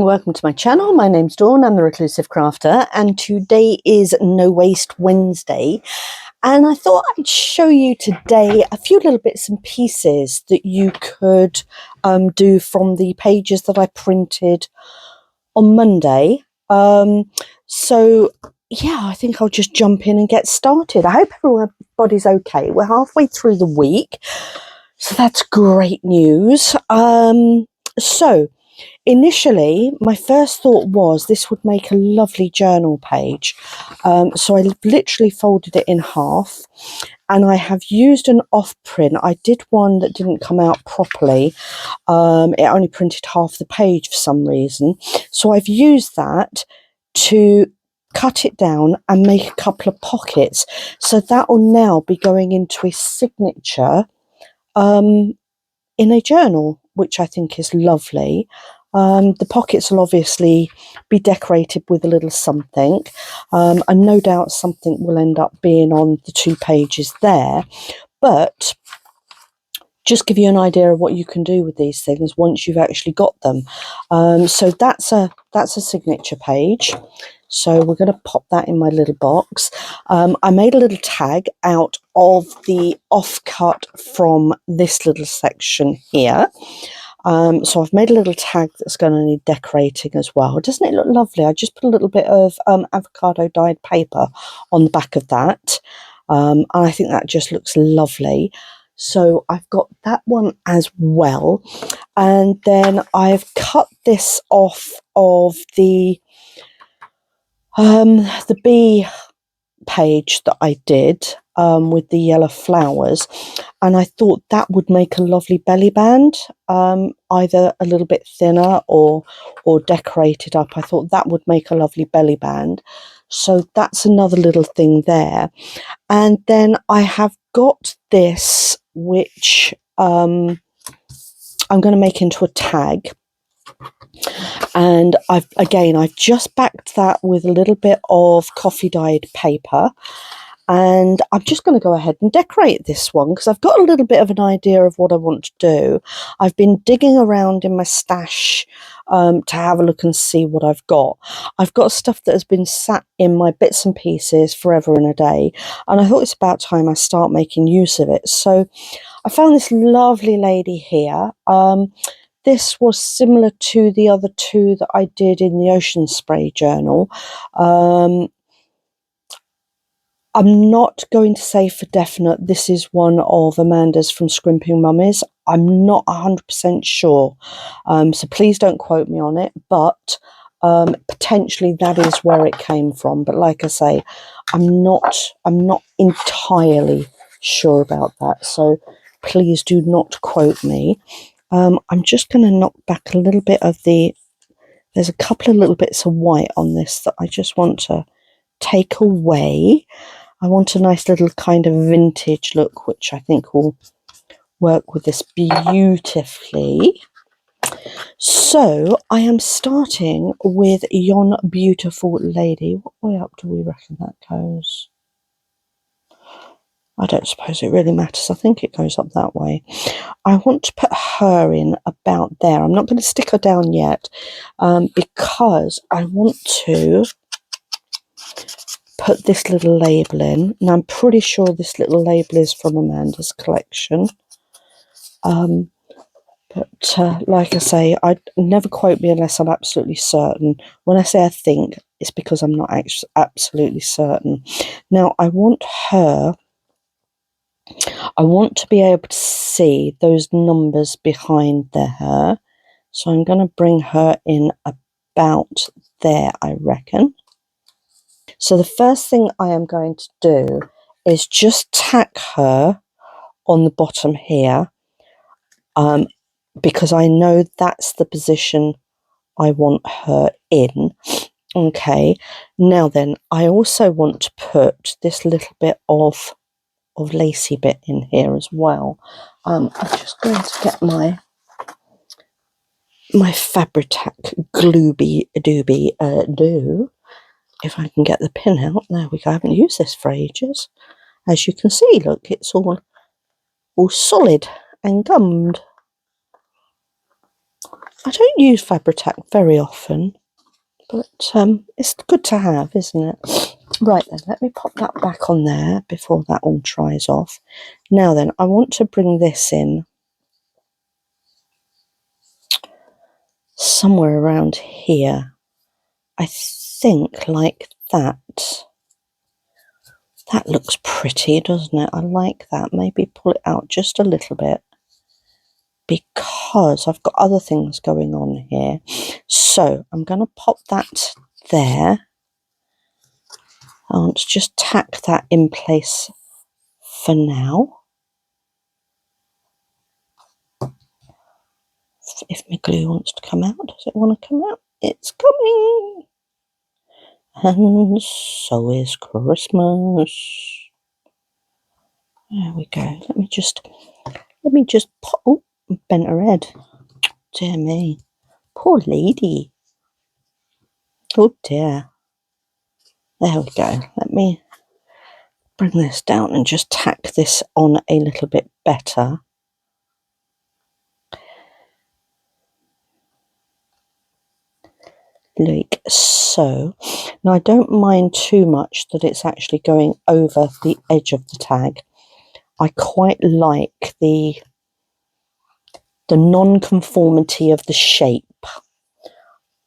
welcome to my channel. My name's Dawn, I'm the Reclusive Crafter, and today is No Waste Wednesday. And I thought I'd show you today a few little bits and pieces that you could do from the pages that I printed on Monday. So yeah, I think I'll just jump in and get started. I hope everybody's okay. We're halfway through the week, so that's great news. So initially, my first thought was this would make a lovely journal page. So I literally folded it in half, and I have used an off print. I did one that didn't come out properly. It only printed half the page for some reason. So I've used that to cut it down and make a couple of pockets. So that will now be going into a signature in a journal, which I think is lovely. The pockets will obviously be decorated with a little something, and no doubt something will end up being on the 2 pages there, but just give you an idea of what you can do with these things once you've actually got them. So that's a signature page. So we're going to pop that in my little box. I made a little tag out of the offcut from this little section here. So I've made a little tag that's going to need decorating as well. Doesn't it look lovely? I just put a little bit of avocado dyed paper on the back of that. And I think that just looks lovely. So I've got that one as well. And then I've cut this off of the bee page that I did with the yellow flowers, and I thought that would make a lovely belly band, either a little bit thinner or decorated up. I thought that would make a lovely belly band. So that's another little thing there. And then I have got this, which I'm going to make into a tag. And I've just backed that with a little bit of coffee dyed paper, and I'm just going to go ahead and decorate this one because I've got a little bit of an idea of what I want to do. I've been digging around in my stash to have a look and see what I've got. I've got stuff that has been sat in my bits and pieces forever and a day, and I thought it's about time I start making use of it. So I found this lovely lady here. This was similar to the other 2 that I did in the Ocean Spray journal. I'm not going to say for definite this is one of Amanda's from Scrimping Mummies. I'm not 100% sure. So please don't quote me on it, but potentially that is where it came from. But like I say, I'm not entirely sure about that. So please do not quote me. I'm just going to knock back a little bit of there's a couple of little bits of white on this that I just want to take away. I want a nice little kind of vintage look, which I think will work with this beautifully. So I am starting with Yon Beautiful Lady. What way up do we reckon that goes? I don't suppose it really matters. I think it goes up that way. I want to put her in about there. I'm not going to stick her down yet because I want to put this little label in. And I'm pretty sure this little label is from Amanda's collection. But like I say, I never quote me unless I'm absolutely certain. When I say I think, it's because I'm not absolutely certain. Now, I want to be able to see those numbers behind the hair. So I'm going to bring her in about there, I reckon. So the first thing I am going to do is just tack her on the bottom here, because I know that's the position I want her in. Okay, now then, I also want to put this little bit of lacy bit in here as well. I'm just going to get my Fabri-Tac Glooby Dooby do. If I can get the pin out. There we go. I haven't used this for ages. As you can see, look, it's all solid and gummed. I don't use Fabri-Tac very often, but it's good to have, isn't it? Right then, let me pop that back on there before that all dries off. Now then, I want to bring this in somewhere around here. I think like that. That looks pretty, doesn't it? I like that. Maybe pull it out just a little bit, because I've got other things going on here. So I'm going to pop that there. I want to just tack that in place for now. If my glue wants to come out, does it want to come out? It's coming! And so is Christmas. There we go. Let me just pop. Oh, bent her head. Dear me. Poor lady. Oh dear. There we go. Let me bring this down and just tack this on a little bit better. Like so. Now I don't mind too much that it's actually going over the edge of the tag. I quite like the non-conformity of the shape.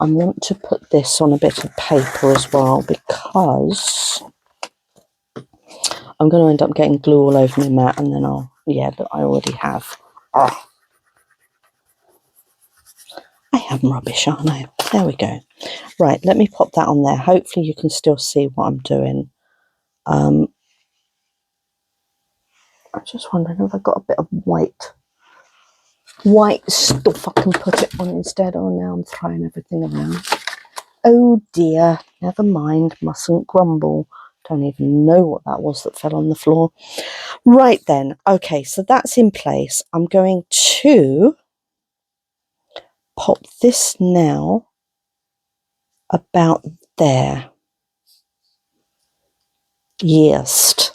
I want to put this on a bit of paper as well, because I'm going to end up getting glue all over my mat, and then I already have. Oh, I am rubbish, aren't I? There we go. Right, let me pop that on there. Hopefully you can still see what I'm doing. I'm just wondering if I've got a bit of white stuff I can put it on instead. Oh, now I'm throwing everything around. Oh dear, never mind, mustn't grumble. Don't even know what that was that fell on the floor. Right then, okay, so that's in place. I'm going to pop this now about there. Yes.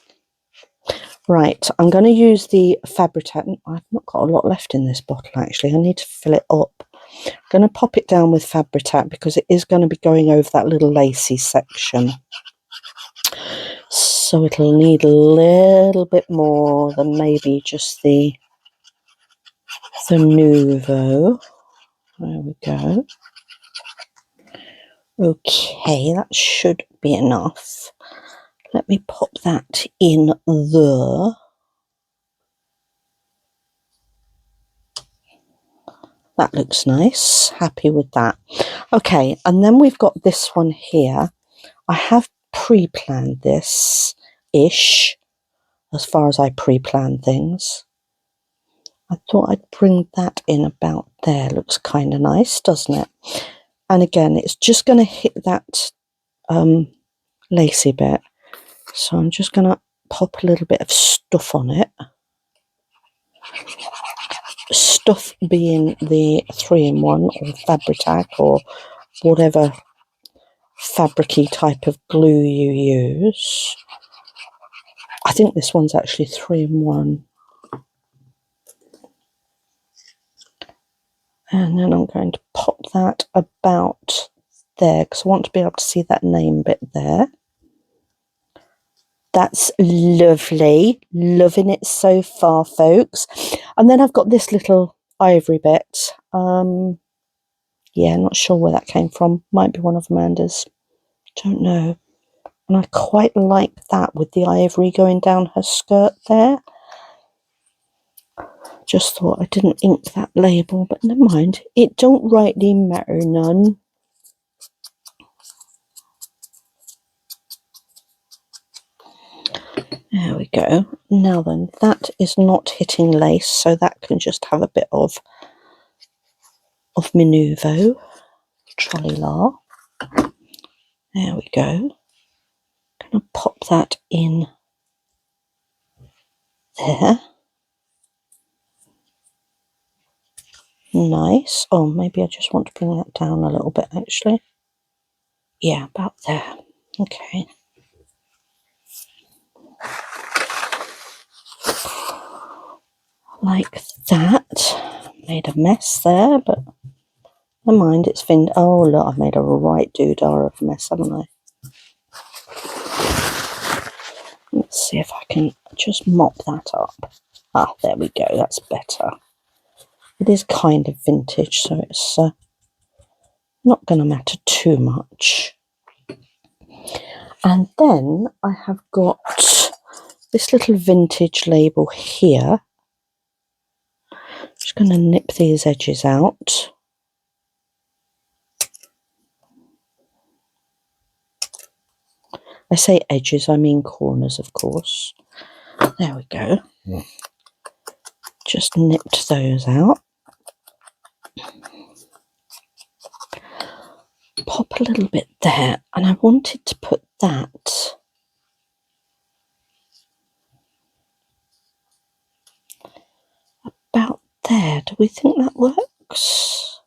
Right, I'm going to use the Fabri-Tac. I've not got a lot left in this bottle, actually. I need to fill it up. I'm going to pop it down with Fabri-Tac because it is going to be going over that little lacy section. So it'll need a little bit more than maybe just the Nouveau. There we go. Okay, that should be enough. Let me pop that in there. That looks nice. Happy with that. Okay, and then we've got this one here. I have pre-planned this-ish, as far as I pre-plan things. I thought I'd bring that in about there. Looks kind of nice, doesn't it? And again, it's just going to hit that lacy bit. So I'm just going to pop a little bit of stuff on it. Stuff being the 3-in-1 or Fabri-Tac or whatever fabricy type of glue you use. I think this one's actually 3-in-1. And then I'm going to pop that about there because I want to be able to see that name bit there. That's lovely. Loving it so far, folks. And then I've got this little ivory bit. Yeah, not sure where that came from. Might be one of Amanda's. Don't know. And I quite like that with the ivory going down her skirt there. Just thought I didn't ink that label, but never mind. It don't rightly matter none. There we go. Now then, that is not hitting lace, so that can just have a bit of my Nouveau. Trolley-la. There we go. Gonna pop that in there. Nice. Oh, maybe I just want to bring that down a little bit, actually. Yeah, about there. Okay. Like that. Made a mess there, but Never mind, it's fin. Oh, look, I've made a right doodah of a mess, haven't I? Let's see if I can just mop that up. Ah, there we go, that's better. It is kind of vintage, so it's not going to matter too much. And then I have got this little vintage label here. Just going to nip these edges out. I say edges, I mean corners, of course. There we go. Just nipped those out. Pop a little bit there, and I wanted to put that about there. Do we think that works?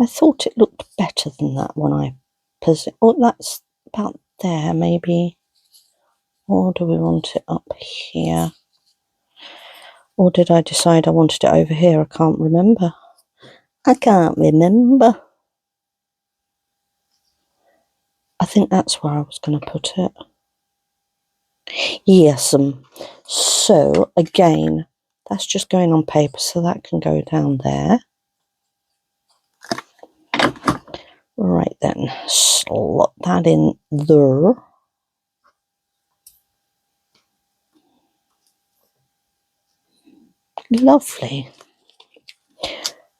I thought it looked better than that when I positioned. Oh, that's about there, maybe. Or do we want it up here? Or did I decide I wanted it over here? I can't remember. I can't remember. I think that's where I was going to put it. Yes. So, again, that's just going on paper, so that can go down there. Right then, slot that in there. Lovely.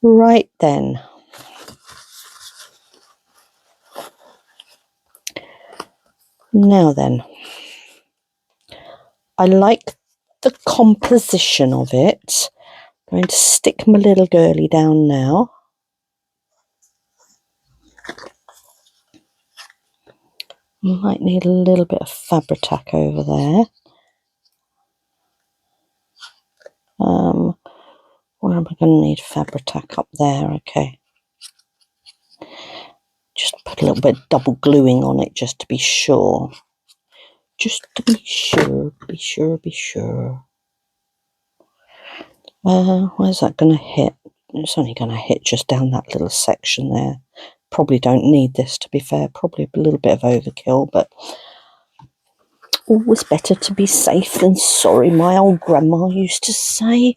Right then. Now then, I like the composition of it. I'm going to stick my little girly down now. Might need a little bit of Fabri-Tac over there. Where am I going to need Fabri-Tac? Up there, okay. Just put a little bit of double gluing on it just to be sure. Just to be sure, be sure. Where's that going to hit? It's only going to hit just down that little section there. Probably don't need this, to be fair. Probably a little bit of overkill, but always better to be safe than sorry, my old grandma used to say.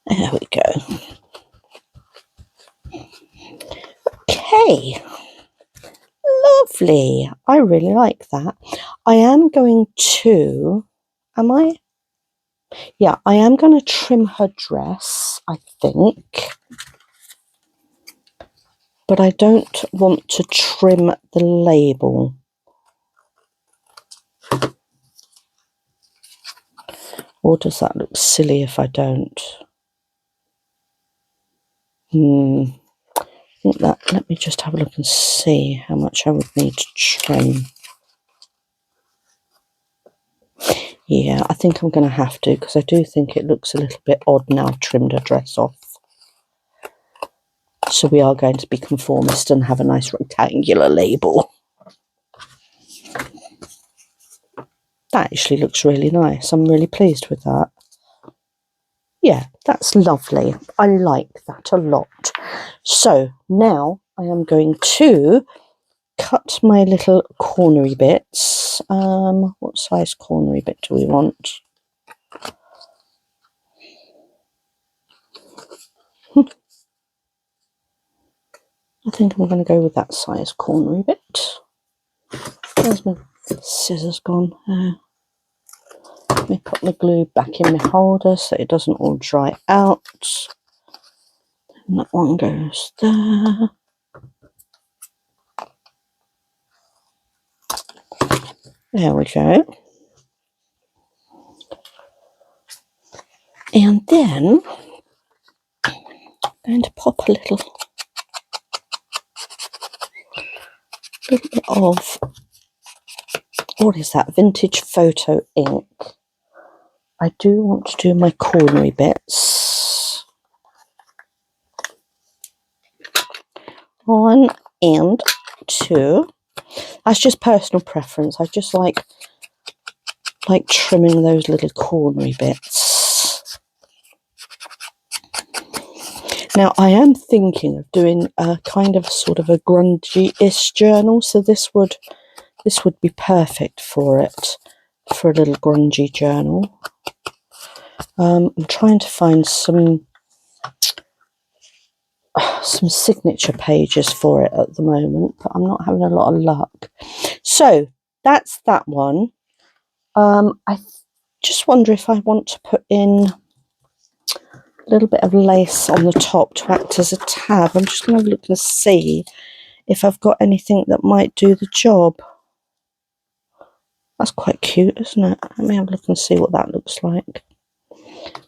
There we go. Okay. Lovely. I really like that. I am going to... Am I? Yeah, I am going to trim her dress, I think. But I don't want to trim the label. Or does that look silly if I don't? I think that, let me just have a look and see how much I would need to trim. Yeah, I think I'm going to have to, because I do think it looks a little bit odd now I've trimmed her dress off. So we are going to be conformist and have a nice rectangular label. That actually looks really nice. I'm really pleased with that. Yeah, that's lovely. I like that a lot. So now I am going to cut my little cornery bits. What size cornery bit do we want? I think I'm going to go with that size cornery bit. Where's my scissors gone? Let me put my glue back in my holder so it doesn't all dry out. And that one goes there. There we go. And then I'm going to pop a little bit of, what is that, vintage photo ink. I do want to do my cornery bits. 1 and 2. That's just personal preference. I just like like trimming those little cornery bits. Now I am thinking of doing a kind of sort of a grungy-ish journal, so this would be perfect for it, for a little grungy journal. I'm trying to find some signature pages for it at the moment, but I'm not having a lot of luck. So that's that one. I just wonder if I want to put in a little bit of lace on the top to act as a tab. I'm just going to look and see if I've got anything that might do the job. That's quite cute, isn't it? Let me have a look and see what that looks like.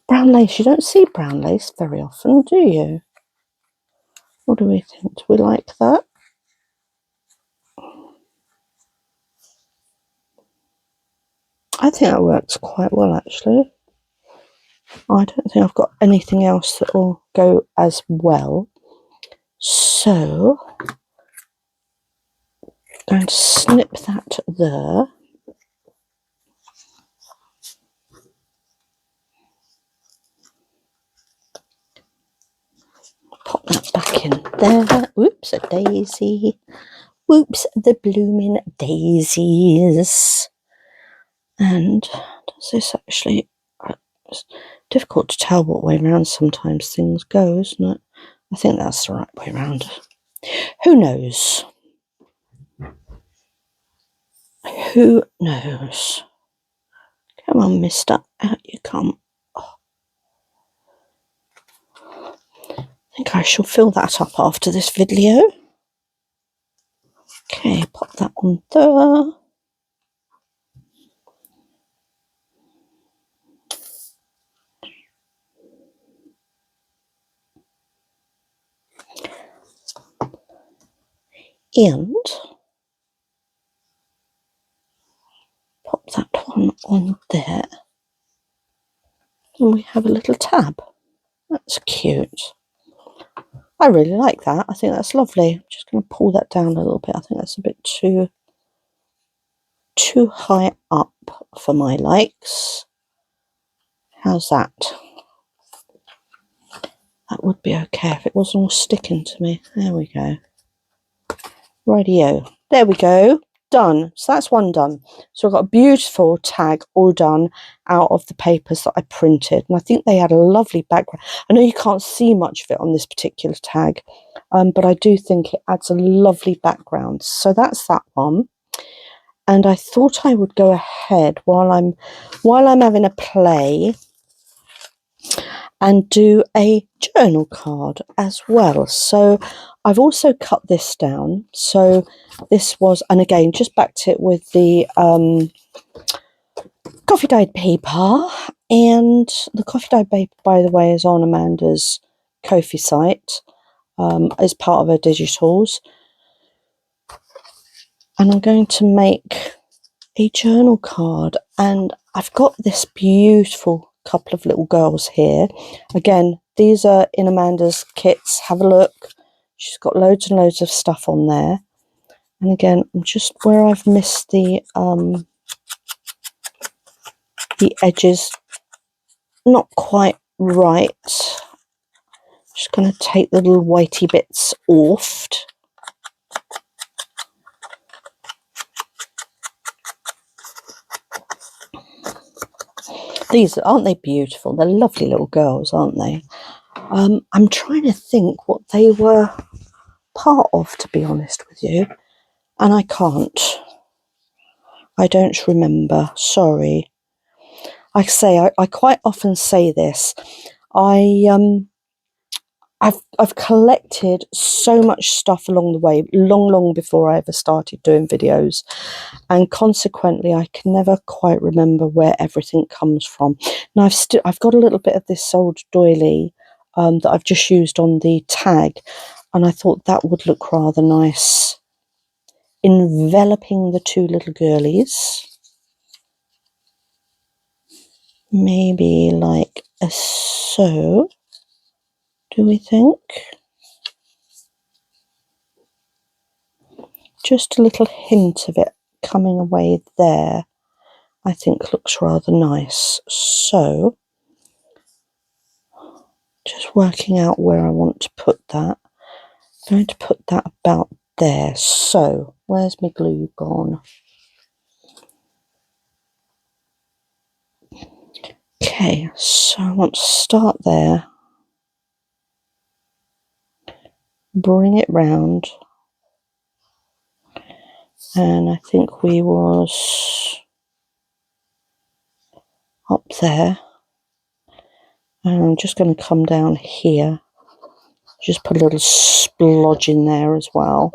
Brown lace. You don't see brown lace very often, do you? What do we think? Do we like that? I think that works quite well, actually. I don't think I've got anything else that will go as well. So I'm going to snip that there. Pop that back in there. Whoops, a daisy. Whoops, the blooming daisies. And does this actually... It's difficult to tell what way around sometimes things go, isn't it? I think that's the right way around. Who knows? Who knows? Come on, mister. Out you come. Oh. I think I shall fill that up after this video. Okay, pop that on there. And pop that one on there. And we have a little tab. That's cute. I really like that. I think that's lovely. I'm just going to pull that down a little bit. I think that's a bit too high up for my likes. How's that? That would be okay if it wasn't all sticking to me. There we go. Rightio. There we go. Done. So that's one done. So I've got a beautiful tag all done out of the papers that I printed. And I think they had a lovely background. I know you can't see much of it on this particular tag, but I do think it adds a lovely background. So that's that one. And I thought I would go ahead while I'm having a play and do a journal card as well. So I've also cut this down. So this was, and again, just backed it with the coffee dyed paper. And the coffee dyed paper, by the way, is on Amanda's Ko-fi site as part of her digitals. And I'm going to make a journal card, and I've got this beautiful couple of little girls here. Again, these are in Amanda's kits. Have a look. She's got loads and loads of stuff on there. And again, I'm just where I've missed the edges not quite right. Just going to take the little whitey bits off. These, aren't they beautiful? They're lovely little girls, aren't they? I'm trying to think what they were part of, to be honest with you, and I can't. I don't remember. Sorry. Like I say, I quite often say this. I've collected so much stuff along the way, long before I ever started doing videos, and consequently I can never quite remember where everything comes from. Now I've got a little bit of this old doily that I've just used on the tag, and I thought that would look rather nice, enveloping the two little girlies. Maybe like so, do we think? Just a little hint of it coming away there. I think looks rather nice. So just working out where I want to put that. I'm going to put that about there. So where's my glue gone? Okay, so I want to start there, bring it round, and I think we was up there, and I'm just going to come down here, just put a little splodge in there as well,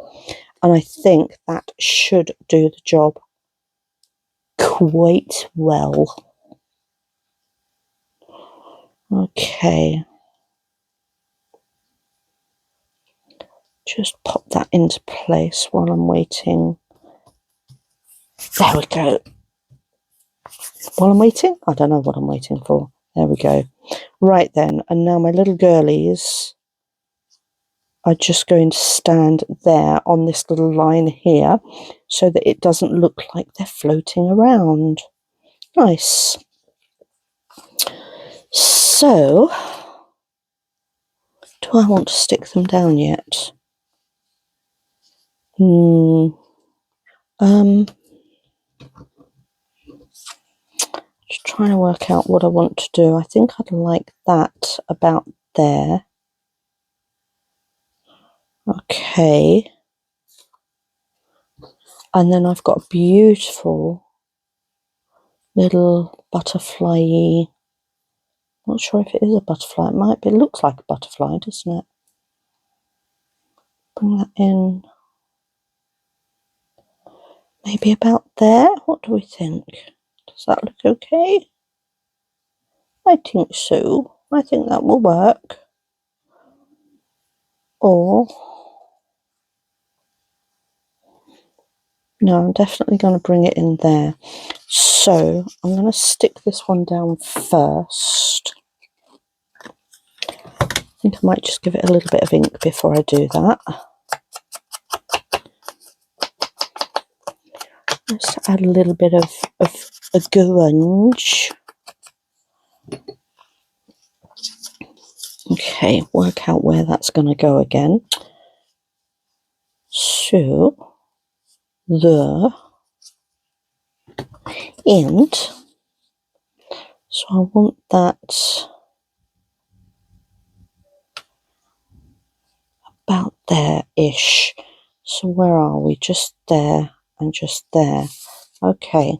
and I think that should do the job quite well. Okay, just pop that into place while I'm waiting. There we go. While I'm waiting, I don't know what I'm waiting for. There we go. Right then, and now my little girlies are just going to stand there on this little line here so that it doesn't look like they're floating around. Nice. So, do I want to stick them down yet? Just trying to work out what I want to do. I think I'd like that about there. Okay. And then I've got a beautiful little butterfly-y. Not sure if it is a butterfly. It might be. It looks like a butterfly, doesn't it? Bring that in. Maybe about there. What do we think? Does that look okay? I think so. I think that will work. Or no, I'm definitely going to bring it in there. So I'm going to stick this one down first. I think I might just give it a little bit of ink before I do that. Let's add a little bit of a grunge. Okay, work out where that's going to go again. So, there. And, so I want that about there-ish. So where are we? Just there and just there. Okay.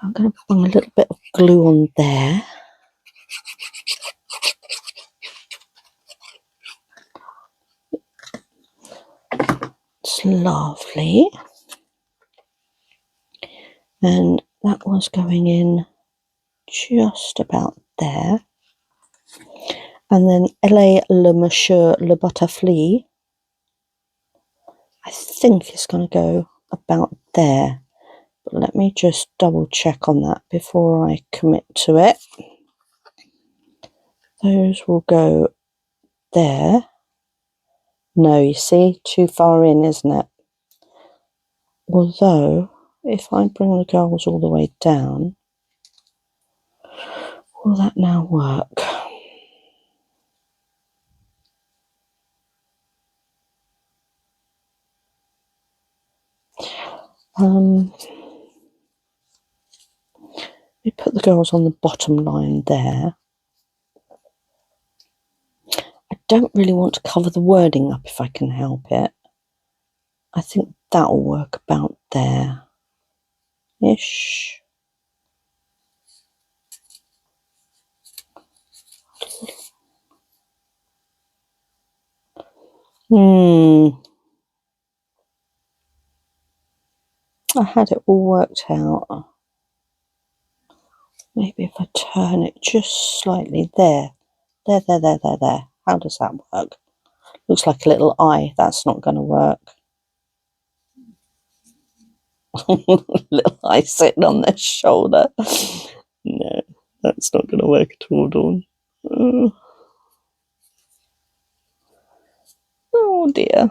I'm going to put a little bit of glue on there. It's lovely. And that was going in just about there. And then Elle le Monsieur le Butterfly, I think it's going to go about there. But let me just double check on that before I commit to it. Those will go there. No, you see, too far in, isn't it? Although, if I bring the girls all the way down, will that now work? We put the girls on the bottom line there. I don't really want to cover the wording up if I can help it. I think that'll work about there-ish. I had it all worked out. Maybe if I turn it just slightly there. There. How does that work? Looks like a little eye. That's not going to work. Little eye sitting on their shoulder. No, that's not going to work at all, Dawn. Oh dear.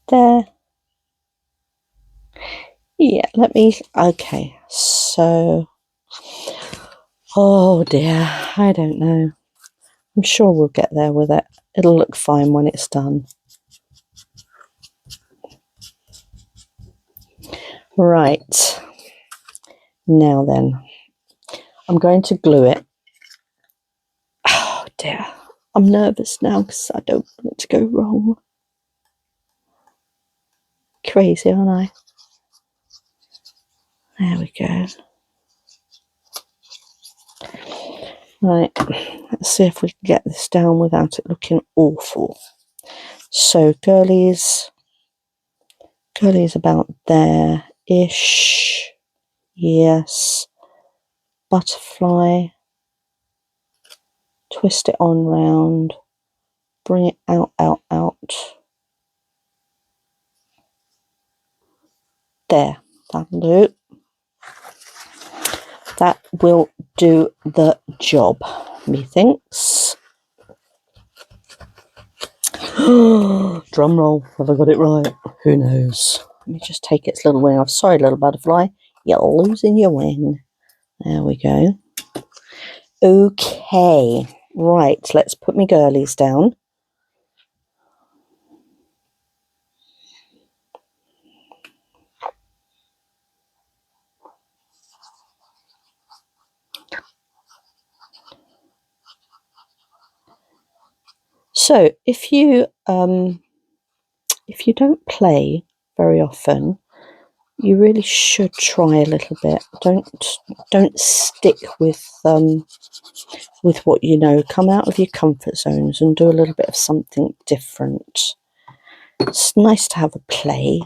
There. Yeah, let me, okay, so, oh dear, I don't know. I'm sure we'll get there with it. It'll look fine when it's done. Right, now then, I'm going to glue it. Oh dear, I'm nervous now because I don't want it to go wrong. Crazy, aren't I? There we go. Right, let's see if we can get this down without it looking awful. So girlies about there-ish. Yes. Butterfly. Twist it on round. Bring it out. There, that'll do. That will do the job, methinks. Drum roll, have I got it right? Who knows? Let me just take its little wing off. Sorry, little butterfly, you're losing your wing. There we go. Okay, right, let's put my girlies down. So if you don't play very often, you really should try a little bit. Don't stick with what you know. Come out of your comfort zones and do a little bit of something different. It's nice to have a play.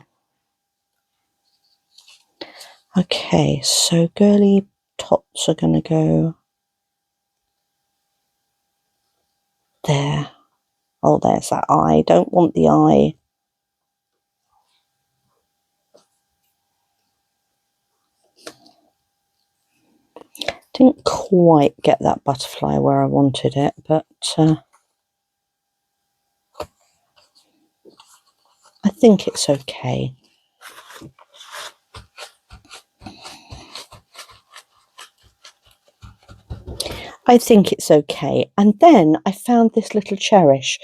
Okay, so girly tops are going to go there. Oh, there's that eye. Don't want the eye. Didn't quite get that butterfly where I wanted it, but I think it's okay. I think it's okay. And then I found this little cherish.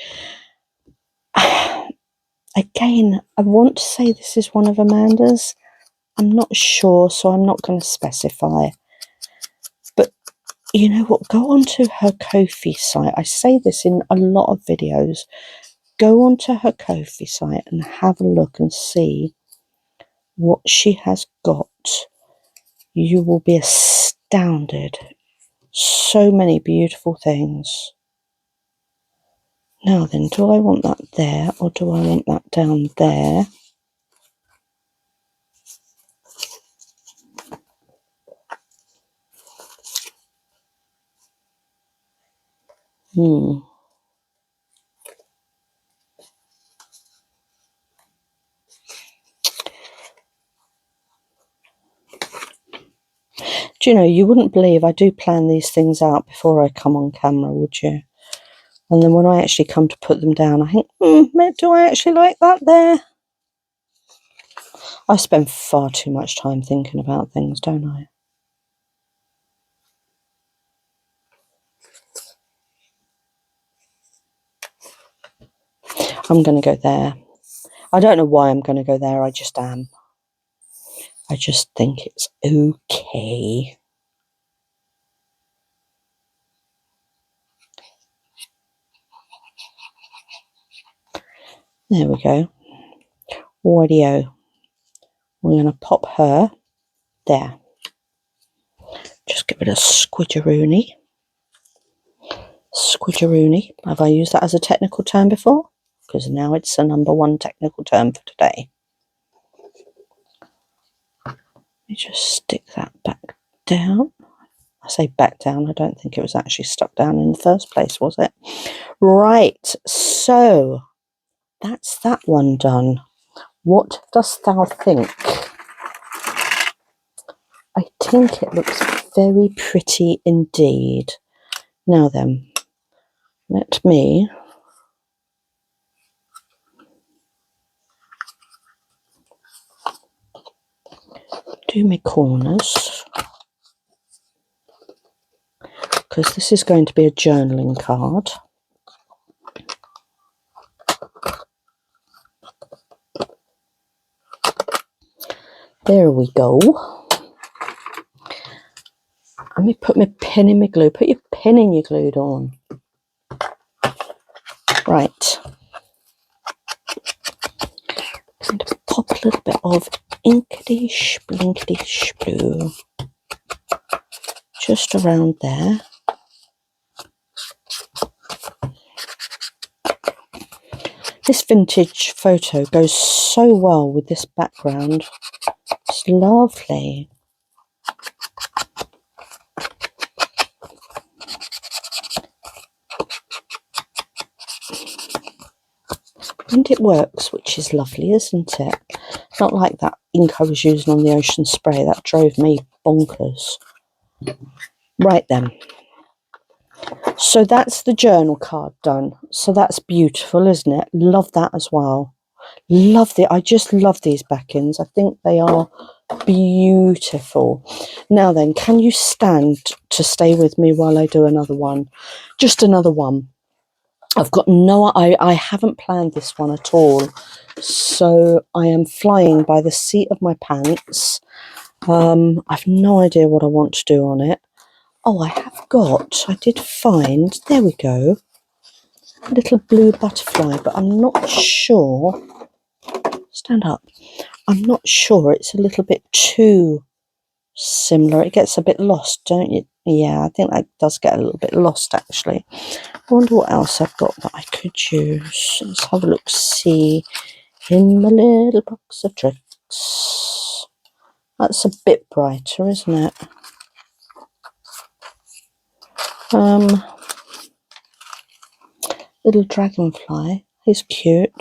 Again, I want to say this is one of Amanda's. I'm not sure, so I'm not going to specify. But you know what? Go onto her Ko-fi site. I say this in a lot of videos. Go onto her Ko-fi site and have a look and see what she has got. You will be astounded. So many beautiful things. Now then, do I want that there or do I want that down there? Do you know, you wouldn't believe I do plan these things out before I come on camera, would you? And then when I actually come to put them down, I think, do I actually like that there? I spend far too much time thinking about things, don't I? I'm going to go there. I don't know why I'm going to go there, I just am. I just think it's okay. There we go. Audio. We're going to pop her there. Just give it a squidgeroony. Squidgeroony. Have I used that as a technical term before? Because now it's the #1 technical term for today. Let me just stick that back down. I say back down, I don't think it was actually stuck down in the first place, was it? Right, so that's that one done. What dost thou think? I think it looks very pretty indeed. Now then, let me do my corners, because this is going to be a journaling card. There we go. Let me put my pin in my glue. Put your pin in your glue, Dawn. Right. I'm going to pop a little bit of inkity splinkety sploo just around there. This vintage photo goes so well with this background. It's lovely. And it works, which is lovely, isn't it? Not like that ink I was using on the Ocean Spray. That drove me bonkers. Right then. So that's the journal card done. So that's beautiful, isn't it? Love that as well. Love I just love these backings. I think they are beautiful. Now then, can you stand to stay with me while I do another one? Just another one. I've got I haven't planned this one at all. So I am flying by the seat of my pants. I've no idea what I want to do on it. Oh, I did find, there we go, a little blue butterfly, but I'm not sure. Stand up. I'm not sure. It's a little bit too similar. It gets a bit lost, don't you? Yeah, I think that does get a little bit lost, actually. I wonder what else I've got that I could use. Let's have a look, see, in my little box of tricks. That's a bit brighter, isn't it? Little dragonfly. He's cute.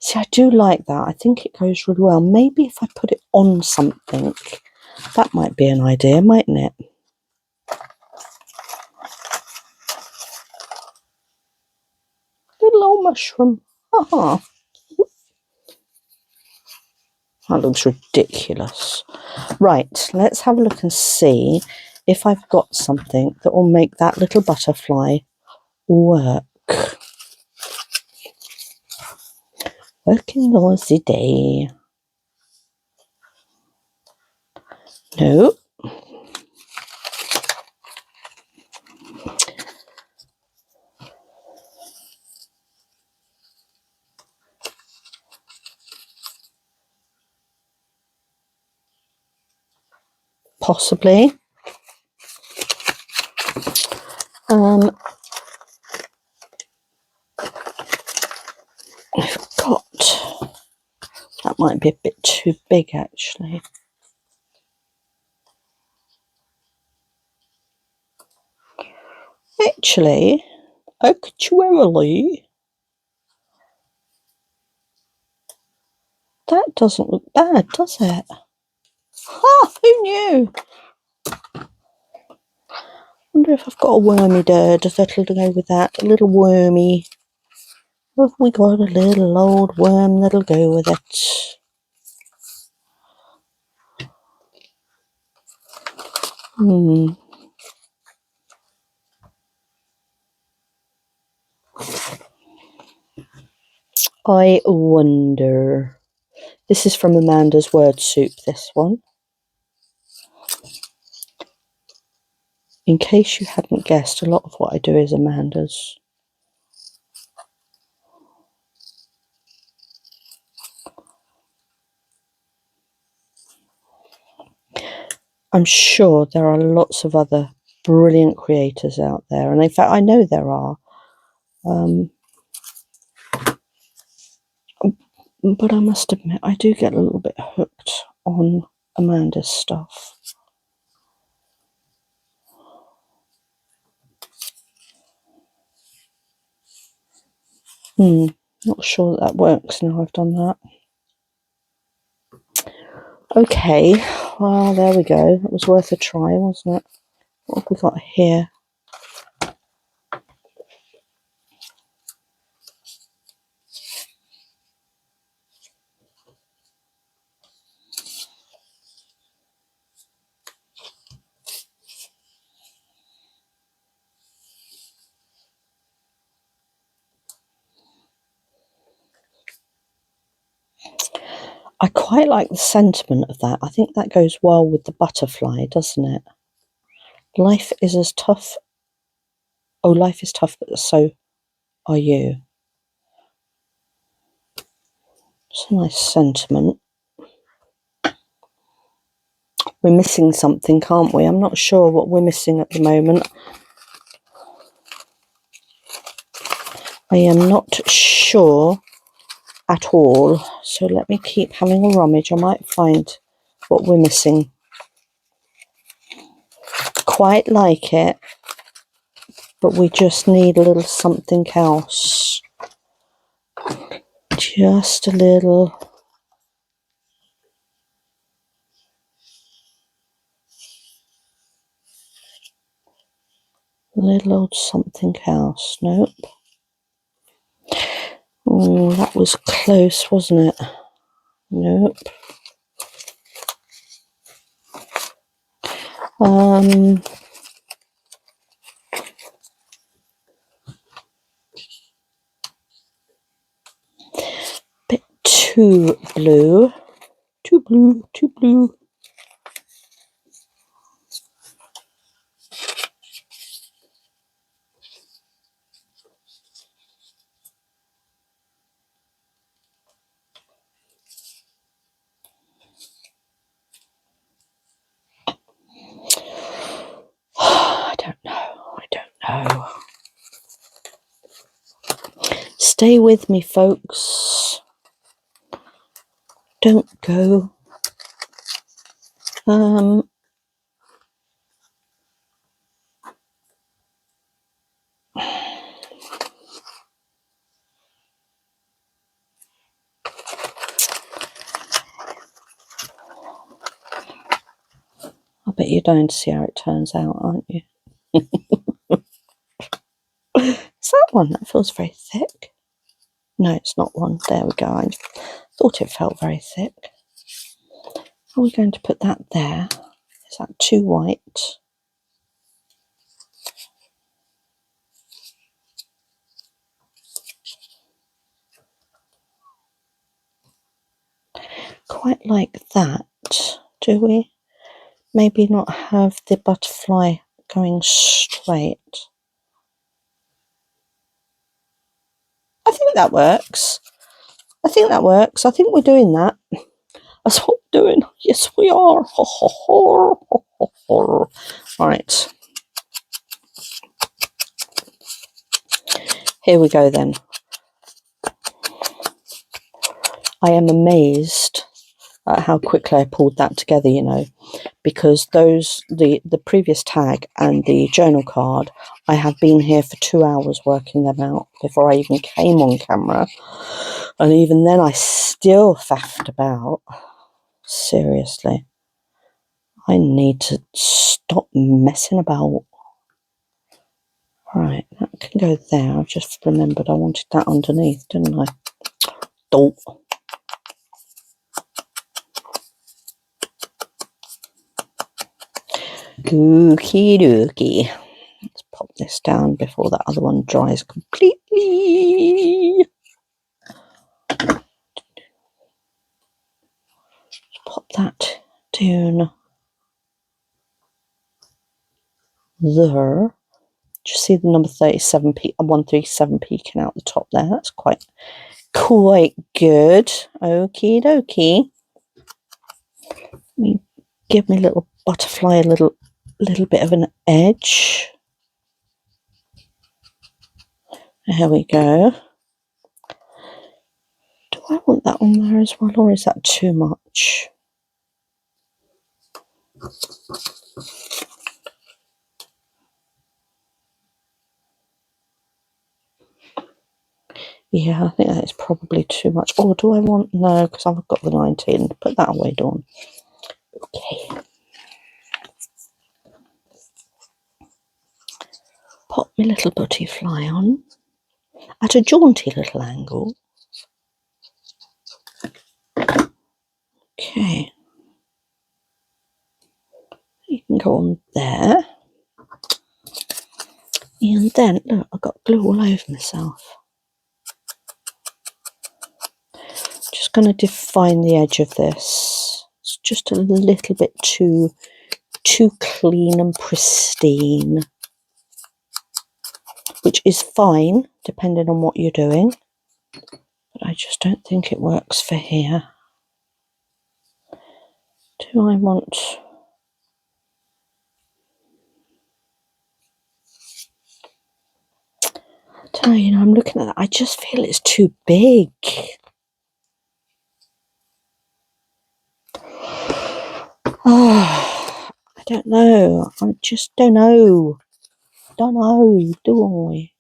See, I do like that. I think it goes really well. Maybe if I put it on something, that might be an idea, mightn't it? Little old mushroom. Haha. That looks ridiculous. Right, let's have a look and see if I've got something that will make that little butterfly work. Working noisy day. No. Possibly. I've got, that might be a bit too big, actually. Actually, that doesn't look bad, does it? Ha! Who knew? Wonder if I've got a wormy bird that'll go with that. A little wormy. Have we got a little old worm that'll go with it? I wonder. This is from Amanda's Word Soup, this one. In case you hadn't guessed, a lot of what I do is Amanda's. I'm sure there are lots of other brilliant creators out there, and in fact I know there are. But I must admit, I do get a little bit hooked on Amanda's stuff. Not sure that works now I've done that. Okay, well, there we go. It was worth a try, wasn't it? What have we got here? quite like the sentiment of that. I think that goes well with the butterfly, doesn't it? Life is as tough. Oh, life is tough, but so are you. It's a nice sentiment. We're missing something, can't we? I'm not sure what we're missing at the moment. I am not sure at all. So let me keep having a rummage. I might find what we're missing. Quite like it, but we just need a little something else. Just a little old something else. Nope. Oh, that was close, wasn't it? Nope. Bit too blue. Too blue, too blue. I don't know. Stay with me, folks. Don't go. I bet you're dying to see how it turns out, aren't you? Is that one? That feels very thick. No, it's not one. There we go. I thought it felt very thick. Are we going to put that there? Is that too white? Quite like that, do we? Maybe not have the butterfly going straight. I think that works. I think we're doing that. That's what we're doing. Yes, we are. Right. Here we go then. I am amazed at how quickly I pulled that together, you know, because the previous tag and the journal card, I have been here for 2 hours working them out before I even came on camera. And even then I still faffed about. Seriously. I need to stop messing about. Right, that can go there. I've just remembered I wanted that underneath, didn't I? Dope. Okie dokie. Let's pop this down before that other one dries completely. Pop that down there. Just see the number 37 137 peeking out the top there. That's quite good. Okie dokie. Give me a little butterfly, a little bit of an edge. There we go. Do I want that on there as well, or is that too much? Yeah, I think that is probably too much. Or do I want... No, because I've got the 19. Put that away, Dawn. Okay. Pop my little butterfly on at a jaunty little angle. Okay. You can go on there. And then, look, I've got glue all over myself. Just going to define the edge of this. It's just a little bit too clean and pristine, which is fine depending on what you're doing, but I just don't think it works for here. Do I want... You know, I'm looking at that. I just feel it's too big. Oh, I don't know. I just don't know. Don't know, do I?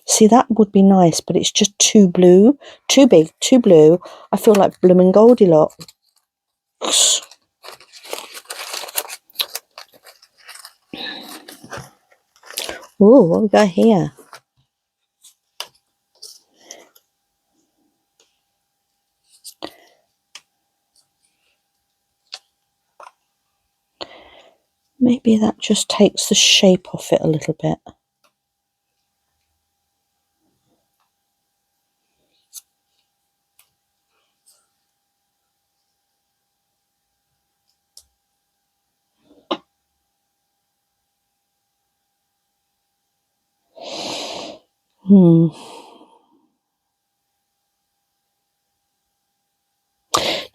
See, that would be nice, but it's just too blue, too big, too blue. I feel like blooming Goldilocks. Oh, what we got here? Maybe that just takes the shape off it a little bit. Do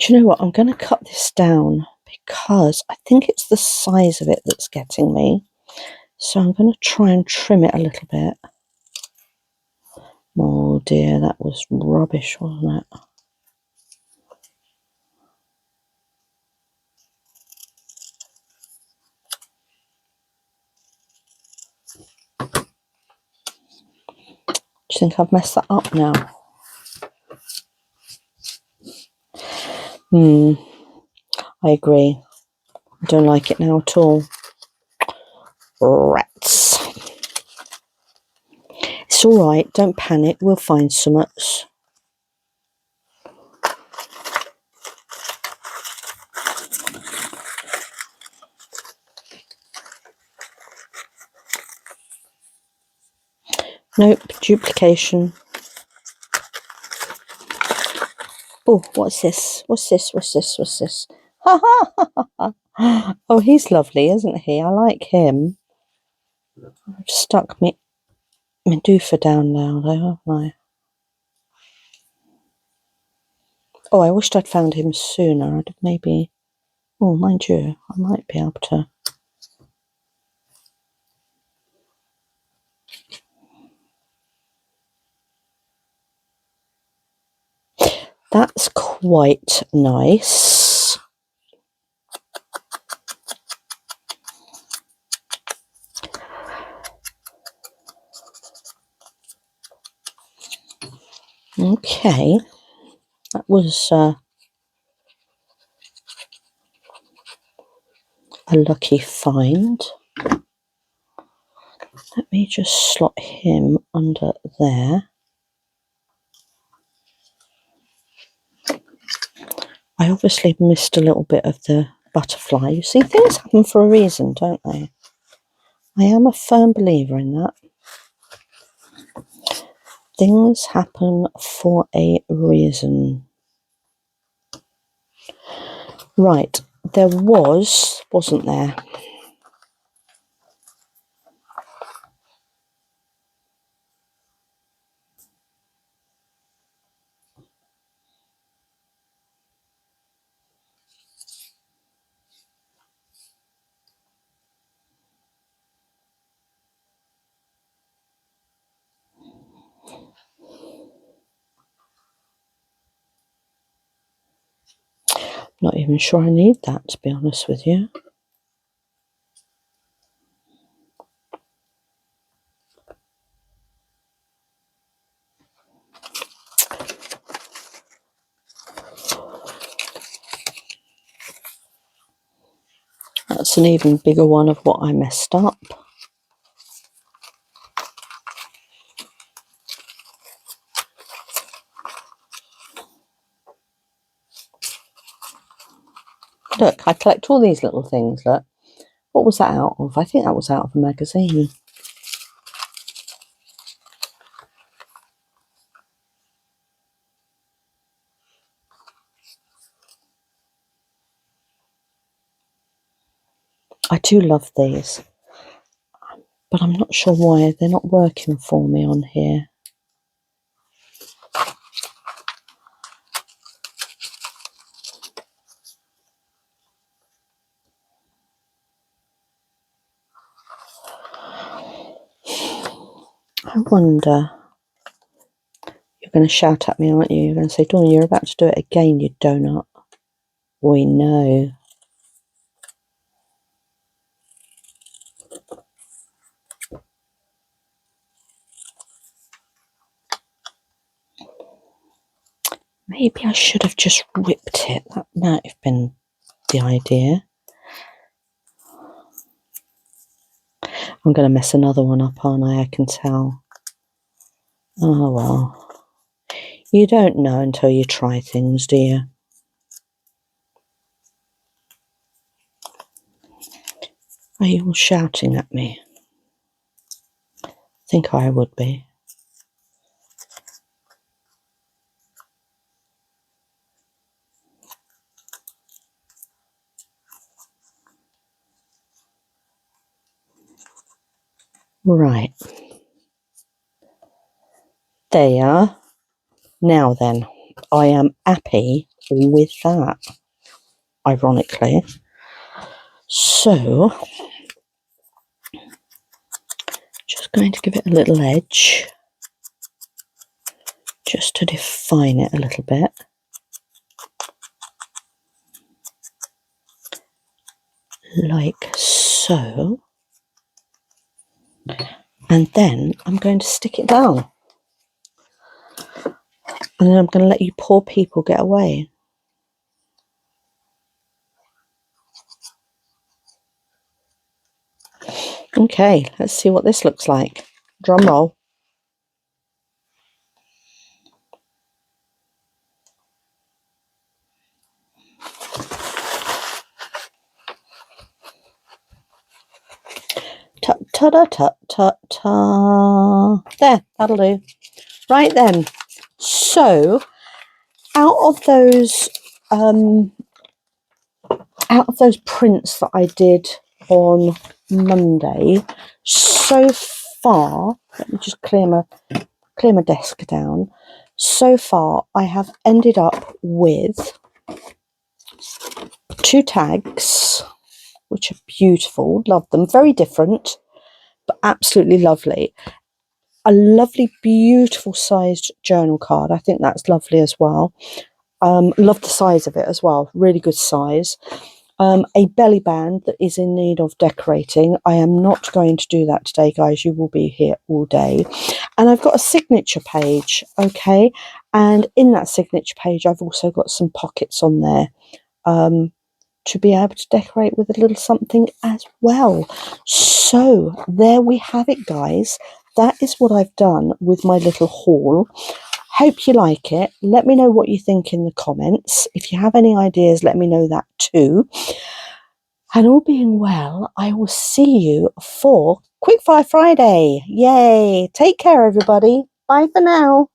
you know what? I'm going to cut this down because I think it's the size of it that's getting me. So I'm going to try and trim it a little bit. Oh dear, that was rubbish, wasn't it? Do you think I've messed that up now? I agree. I don't like it now at all. Rats. It's all right. Don't panic. We'll find some much. Nope. Duplication. Oh, what's this? What's this? What's this? What's this? Ha ha! Oh, he's lovely, isn't he? I like him. I've stuck my doofer down now, though, haven't I? Oh, I wished I'd found him sooner. I'd maybe... Oh, mind you, I might be able to... That's quite nice. Okay. That was a lucky find. Let me just slot him under there. I obviously missed a little bit of the butterfly. You see, things happen for a reason, don't they? I am a firm believer in that. Things happen for a reason. Right, there was, wasn't there? Not even sure I need that, to be honest with you. That's an even bigger one of what I messed up. Look, I collect all these little things, look. What was that out of? I think that was out of a magazine. I do love these, but I'm not sure why they're not working for me on here. I wonder. You're going to shout at me, aren't you? You're going to say, Dawn, you're about to do it again, you donut. We know. Maybe I should have just whipped it. That might have been the idea. I'm going to mess another one up, aren't I? I can tell. Oh, well. You don't know until you try things, do you? Are you all shouting at me? I think I would be. Right. There you are. Now then, I am happy with that, ironically. So, just going to give it a little edge, just to define it a little bit. Like so. And then I'm going to stick it down. And then I'm going to let you poor people get away. Okay, let's see what this looks like. Drum roll. Tut tut tut tut tut. There, that'll do. Right then. So, out of those prints that I did on Monday, so far, let me just clear my desk down. So far, I have ended up with 2 tags, which are beautiful. Love them. Very different, but absolutely lovely. A lovely, beautiful sized journal card. I think that's lovely as well. Love the size of it as well. Really good size. A belly band that is in need of decorating. I am not going to do that today, guys. You will be here all day. And I've got a signature page, okay? And in that signature page, I've also got some pockets on there to be able to decorate with a little something as well. So there we have it, guys. That is what I've done with my little haul. Hope you like it. Let me know what you think in the comments. If you have any ideas, let me know that too. And all being well, I will see you for Quickfire Friday. Yay! Take care, everybody. Bye for now.